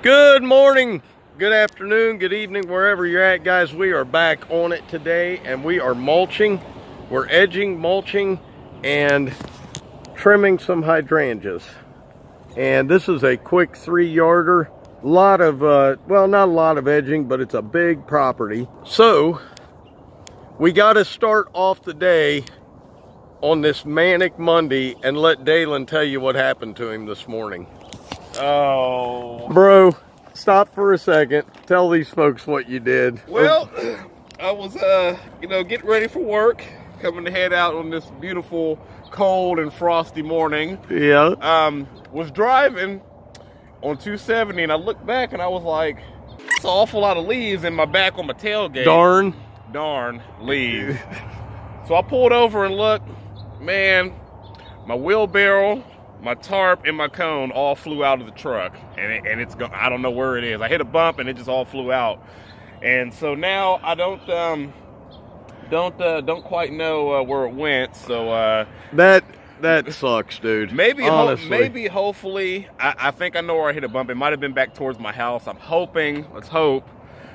Good morning, good afternoon, good evening, wherever you're at, guys. We are back on it today, and we are mulching. We're edging, mulching, and trimming some hydrangeas. And this is a quick 3-yarder. A lot of, well, not a lot of edging, but it's a big property. So, we got to start off the day on this manic Monday and let Dalen tell you what happened to him this morning. Oh, bro, stop for a second. Tell these folks what you did. Well, I was, getting ready for work, coming to head out on this beautiful, cold and frosty morning. Yeah. Was driving on 270, and I looked back, and I was like, "It's an awful lot of leaves in my back on my tailgate." Darn leaves. So I pulled over and looked. Man, my wheelbarrow, my tarp, and my cone all flew out of the truck, and it's gone. I don't know where it is. I hit a bump and it just all flew out, and so now I don't quite know where it went. So that sucks, dude. Maybe hopefully I think I know where I hit a bump. It might have been back towards my house. I'm hoping. Let's hope.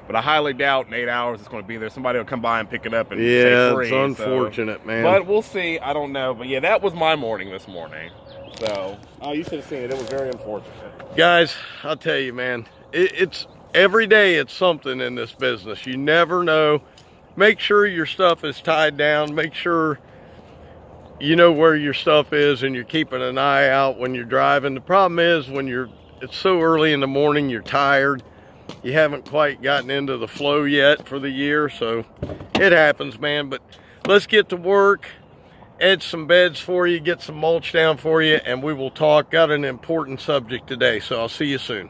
But I highly doubt in 8 hours it's going to be there. Somebody will come by and pick it up and say free. Yeah, it's unfortunate, man. But we'll see. I don't know. But yeah, that was my morning this morning. So, you should have seen it. It was very unfortunate. Guys, I'll tell you, man, it's every day it's something in this business. You never know. Make sure your stuff is tied down. Make sure you know where your stuff is and you're keeping an eye out when you're driving. The problem is when it's so early in the morning, you're tired. You haven't quite gotten into the flow yet for the year, so it happens, man. But let's get to work. Edge some beds for you, get some mulch down for you, and we will talk. Got an important subject today, so I'll see you soon.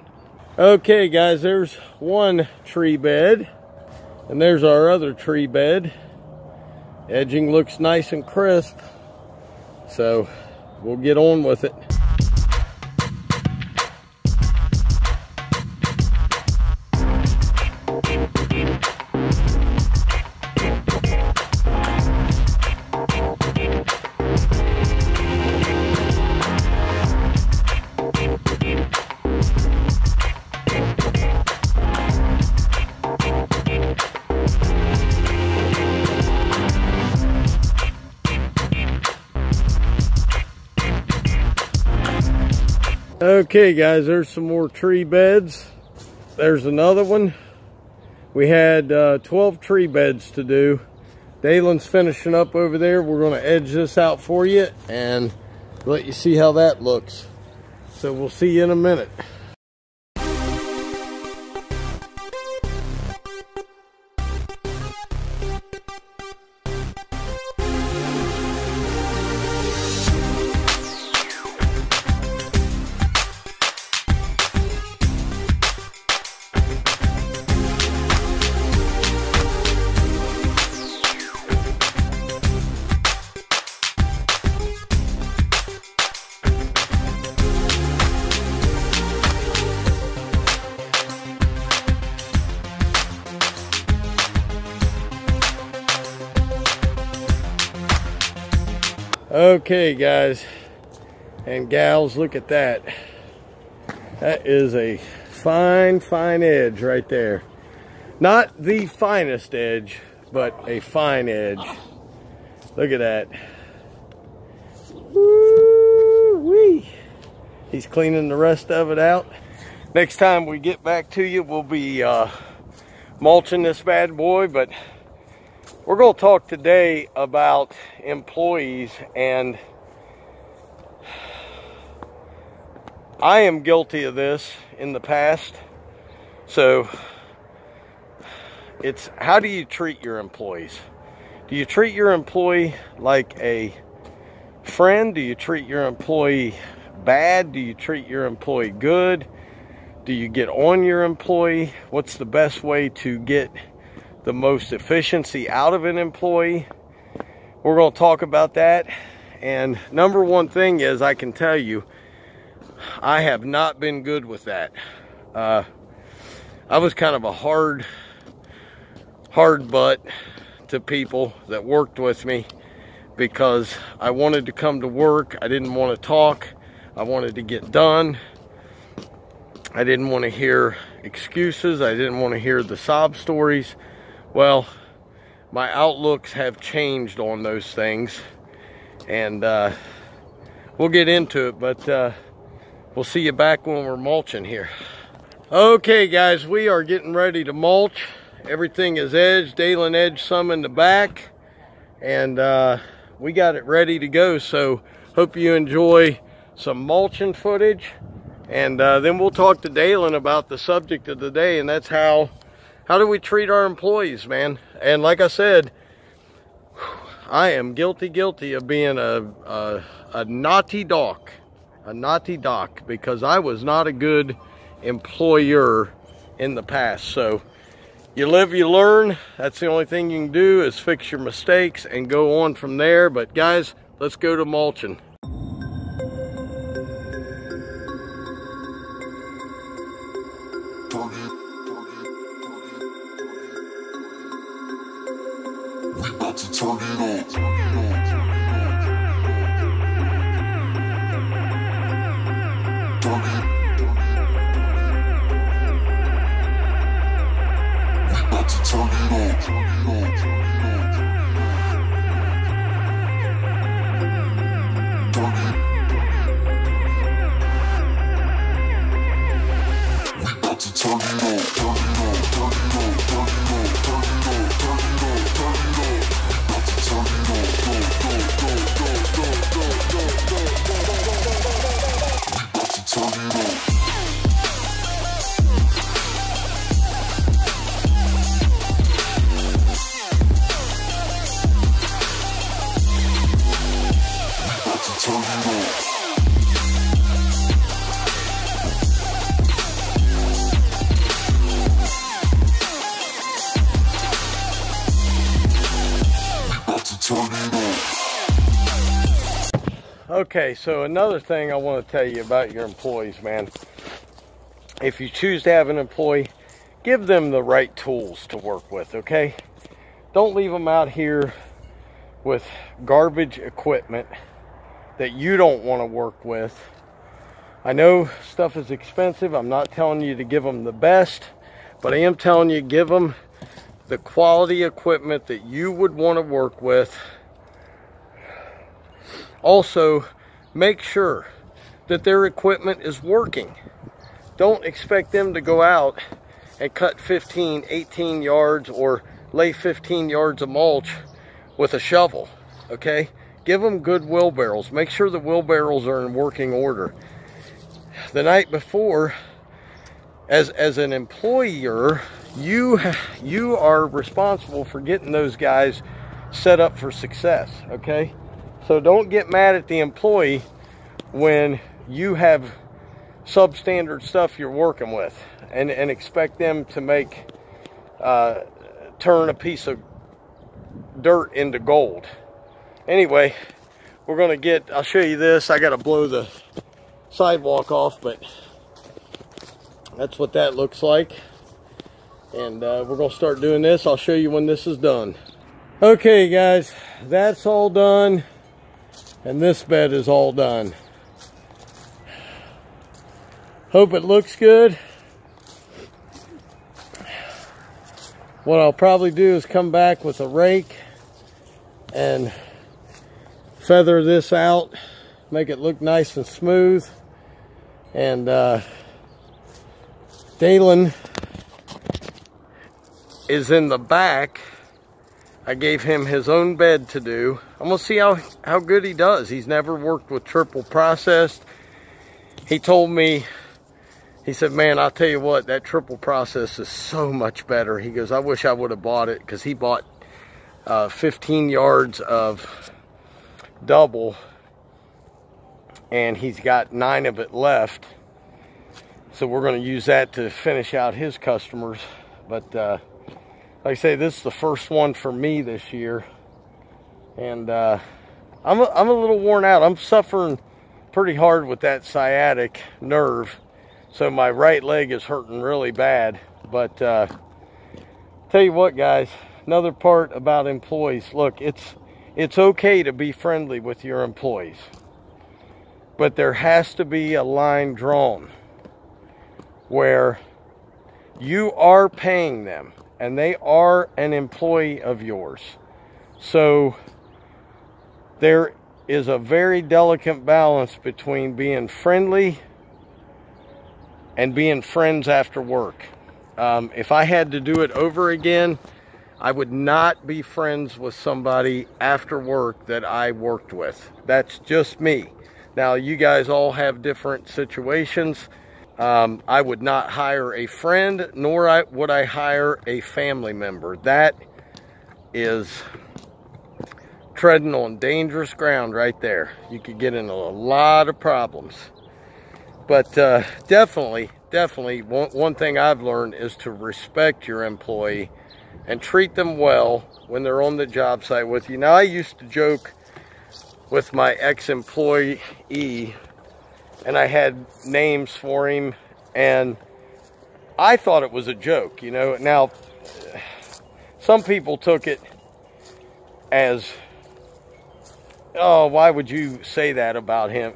Okay, guys, there's one tree bed, and there's our other tree bed. Edging looks nice and crisp, so we'll get on with it. Okay, guys, there's some more tree beds. There's another one. We had 12 tree beds to do. Dalen's finishing up over there. We're going to edge this out for you and let you see how that looks. So we'll see you in a minute. Okay, guys and gals, look at that. That is a fine edge right there. Not the finest edge, but a fine edge. Look at that. Woo-wee. He's cleaning the rest of it out. Next time we get back to you, we'll be mulching this bad boy, but we're going to talk today about employees, and I am guilty of this in the past. So it's, how do you treat your employees? Do you treat your employee like a friend? Do you treat your employee bad? Do you treat your employee good? Do you get on your employee? What's the best way to get the most efficiency out of an employee? We're going to talk about that, And number one thing is, I can tell you, I have not been good with that. I was kind of a hard butt to people that worked with me because I wanted to come to work. I didn't want to talk. I wanted to get done. I didn't want to hear excuses. I didn't want to hear the sob stories. Well, my outlooks have changed on those things, and we'll get into it, but we'll see you back when we're mulching here. Okay guys, we are getting ready to mulch. Everything is edged, Dalen edged some in the back, and we got it ready to go. So hope you enjoy some mulching footage, and then we'll talk to Dalen about the subject of the day, and that's how do we treat our employees, man. And like I said, I am guilty of being a naughty doc, because I was not a good employer in the past. So you live, you learn. That's the only thing you can do, is fix your mistakes and go on from there. But guys, let's go to mulching. We about to turn it on. Okay, so another thing I want to tell you about your employees, man. If you choose to have an employee, give them the right tools to work with, okay? Don't leave them out here with garbage equipment that you don't want to work with. I know stuff is expensive. I'm not telling you to give them the best, but I am telling you, give them the quality equipment that you would want to work with. Also, make sure that their equipment is working. Don't expect them to go out and cut 15, 18 yards or lay 15 yards of mulch with a shovel, okay? Give them good wheelbarrows. Make sure the wheelbarrows are in working order. The night before, as an employer, you are responsible for getting those guys set up for success, okay? So don't get mad at the employee when you have substandard stuff you're working with and expect them to turn a piece of dirt into gold. Anyway, we're gonna I'll show you this. I gotta blow the sidewalk off, but that's what that looks like. And we're gonna start doing this. I'll show you when this is done. Okay guys, that's all done. And this bed is all done. Hope it looks good. What I'll probably do is come back with a rake and feather this out, make it look nice and smooth. And Dalen is in the back. I gave him his own bed to do. I'm gonna see how good he does. He's never worked with triple processed. He told me, he said, man, I'll tell you what, that triple process is so much better. He goes, I wish I would have bought it, because he bought 15 yards of double, and he's got 9 of it left. So we're gonna use that to finish out his customers. But like I say, this is the first one for me this year, and I'm a little worn out. I'm suffering pretty hard with that sciatic nerve, so my right leg is hurting really bad. But tell you what, guys, another part about employees. Look, it's okay to be friendly with your employees, but there has to be a line drawn where you are paying them and they are an employee of yours. So there is a very delicate balance between being friendly and being friends after work. If I had to do it over again, I would not be friends with somebody after work that I worked with. That's just me. Now, you guys all have different situations. I would not hire a friend, nor would I hire a family member. That is treading on dangerous ground right there. You could get into a lot of problems. But definitely, one thing I've learned is to respect your employee and treat them well when they're on the job site with you. Now, I used to joke with my ex-employee, and I had names for him, and I thought it was a joke, you know. Now, some people took it as, oh, why would you say that about him?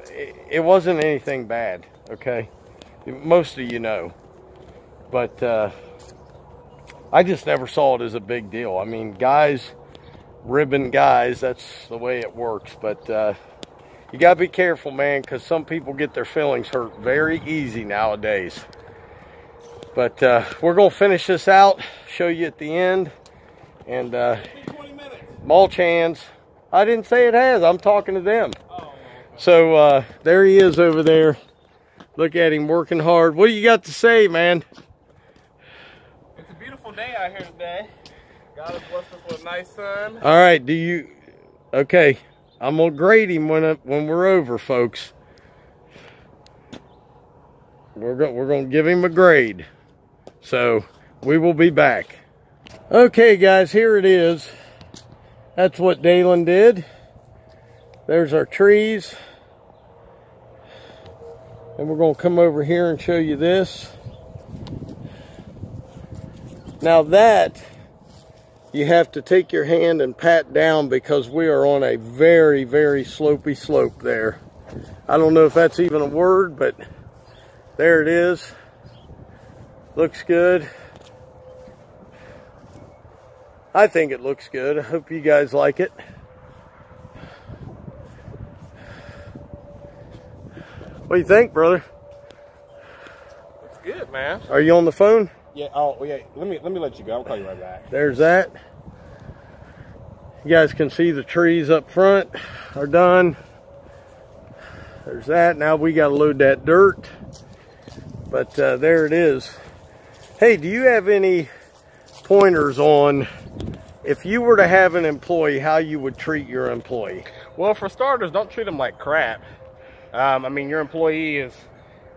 It wasn't anything bad, okay? Most of you know. But I just never saw it as a big deal. I mean, guys, ribbon guys, that's the way it works. But you got to be careful, man, because some people get their feelings hurt very easy nowadays. But we're going to finish this out, show you at the end. And mulch hands. I didn't say it has. I'm talking to them. So there he is over there. Look at him working hard. What do you got to say, man? It's a beautiful day out here today. God has blessed us with a nice sun. All right, okay, I'm going to grade him when we're over, folks. We're going to give him a grade. So we will be back. Okay, guys, here it is. That's what Dalen did. There's our trees. And we're going to come over here and show you this. Now that, you have to take your hand and pat down because we are on a very, very slopey slope there. I don't know if that's even a word, but there it is. Looks good. I think it looks good. I hope you guys like it. What do you think, brother? It's good, man. Are you on the phone? Yeah. Oh, yeah. Let me let you go. I'll call you right back. There's that. You guys can see the trees up front are done. There's that. Now we got to load that dirt. But there it is. Hey, do you have any pointers on if you were to have an employee, how you would treat your employee? Well, for starters, don't treat them like crap. I mean, your employee is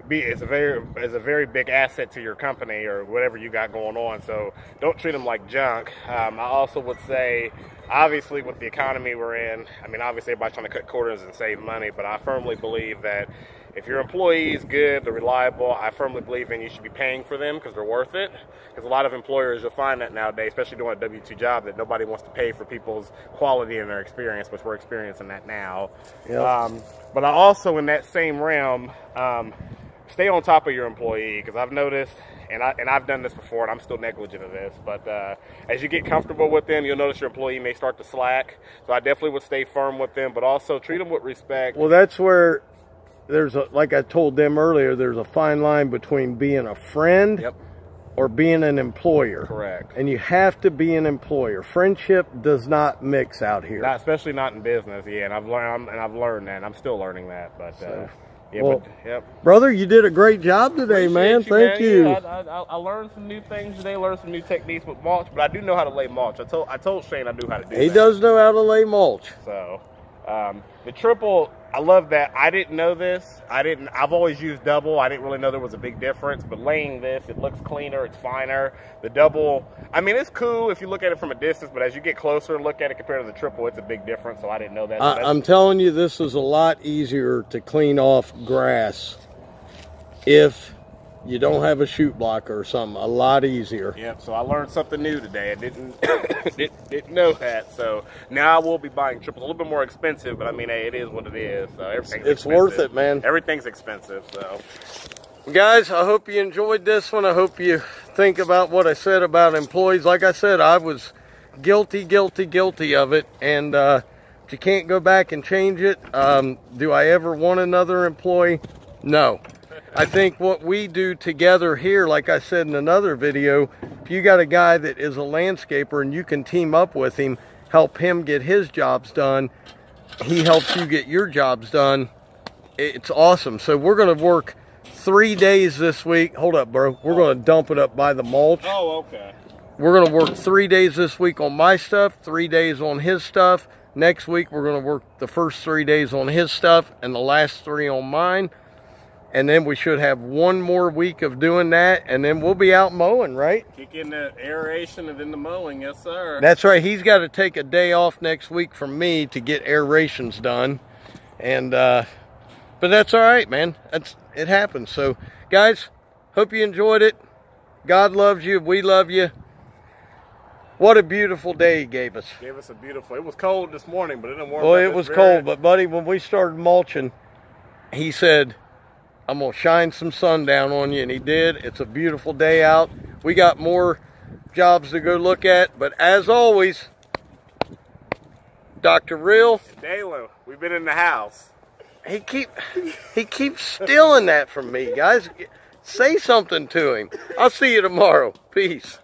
a very big asset to your company or whatever you got going on. So don't treat them like junk. I also would say, obviously, with the economy we're in, I mean, obviously everybody's trying to cut corners and save money, but I firmly believe that if your employee is good, they're reliable, I firmly believe in you should be paying for them because they're worth it. Because a lot of employers, you'll find that nowadays, especially doing a W-2 job, that nobody wants to pay for people's quality and their experience, which we're experiencing that now. Yep. But I also, in that same realm, stay on top of your employee, because I've noticed, and I've done this before, and I'm still negligent of this, but as you get comfortable with them, you'll notice your employee may start to slack. So I definitely would stay firm with them, but also treat them with respect. Well, that's where there's like I told them earlier, there's a fine line between being a friend. Yep. Or being an employer. Correct. And you have to be an employer. Friendship does not mix out here. Especially not in business, yeah. And I've learned that. And I'm still learning that. But yeah, well, but yep. Brother, you did a great job today, man. Thank you. Yeah, I learned some new things today. Learned some new techniques with mulch, but I do know how to lay mulch. I told Shane I knew how to do that. He does know how to lay mulch. So the triple I love that. I didn't know this. I've always used double. I didn't really know there was a big difference, but laying this, it looks cleaner, it's finer. The double, I mean, it's cool if you look at it from a distance, but as you get closer and look at it compared to the triple, it's a big difference, so I didn't know that. I'm telling you, this is a lot easier to clean off grass if you don't have a chute blocker or something. A lot easier. Yep, so I learned something new today. I didn't know that. So now I will be buying triples. A little bit more expensive, but I mean, hey, it is what it is. So everything's it's worth it, man. Everything's expensive, so. Guys, I hope you enjoyed this one. I hope you think about what I said about employees. Like I said, I was guilty of it, and you can't go back and change it. Do I ever want another employee? No. I think what we do together here, like I said in another video, if you got a guy that is a landscaper and you can team up with him, help him get his jobs done, he helps you get your jobs done, it's awesome. So we're going to work 3 days this week. Hold up, bro. We're going to dump it up by the mulch. Oh, okay. We're going to work 3 days this week on my stuff, 3 days on his stuff. Next week, we're going to work the first 3 days on his stuff and the last 3 on mine. And then we should have 1 more week of doing that, and then we'll be out mowing, right? Kick in the aeration and then the mowing, yes, sir. That's right. He's got to take a day off next week from me to get aerations done. And, but that's all right, man. It happens. So, guys, hope you enjoyed it. God loves you. We love you. What a beautiful day he gave us. Gave us a beautiful, it was cold this morning, but it didn't warm Well, up. it was cold, but buddy, when we started mulching, he said, I'm going to shine some sun down on you, and he did. It's a beautiful day out. We got more jobs to go look at, but as always, Dr. Real, Dalo, we've been in the house. he keeps stealing that from me, guys. Say something to him. I'll see you tomorrow. Peace.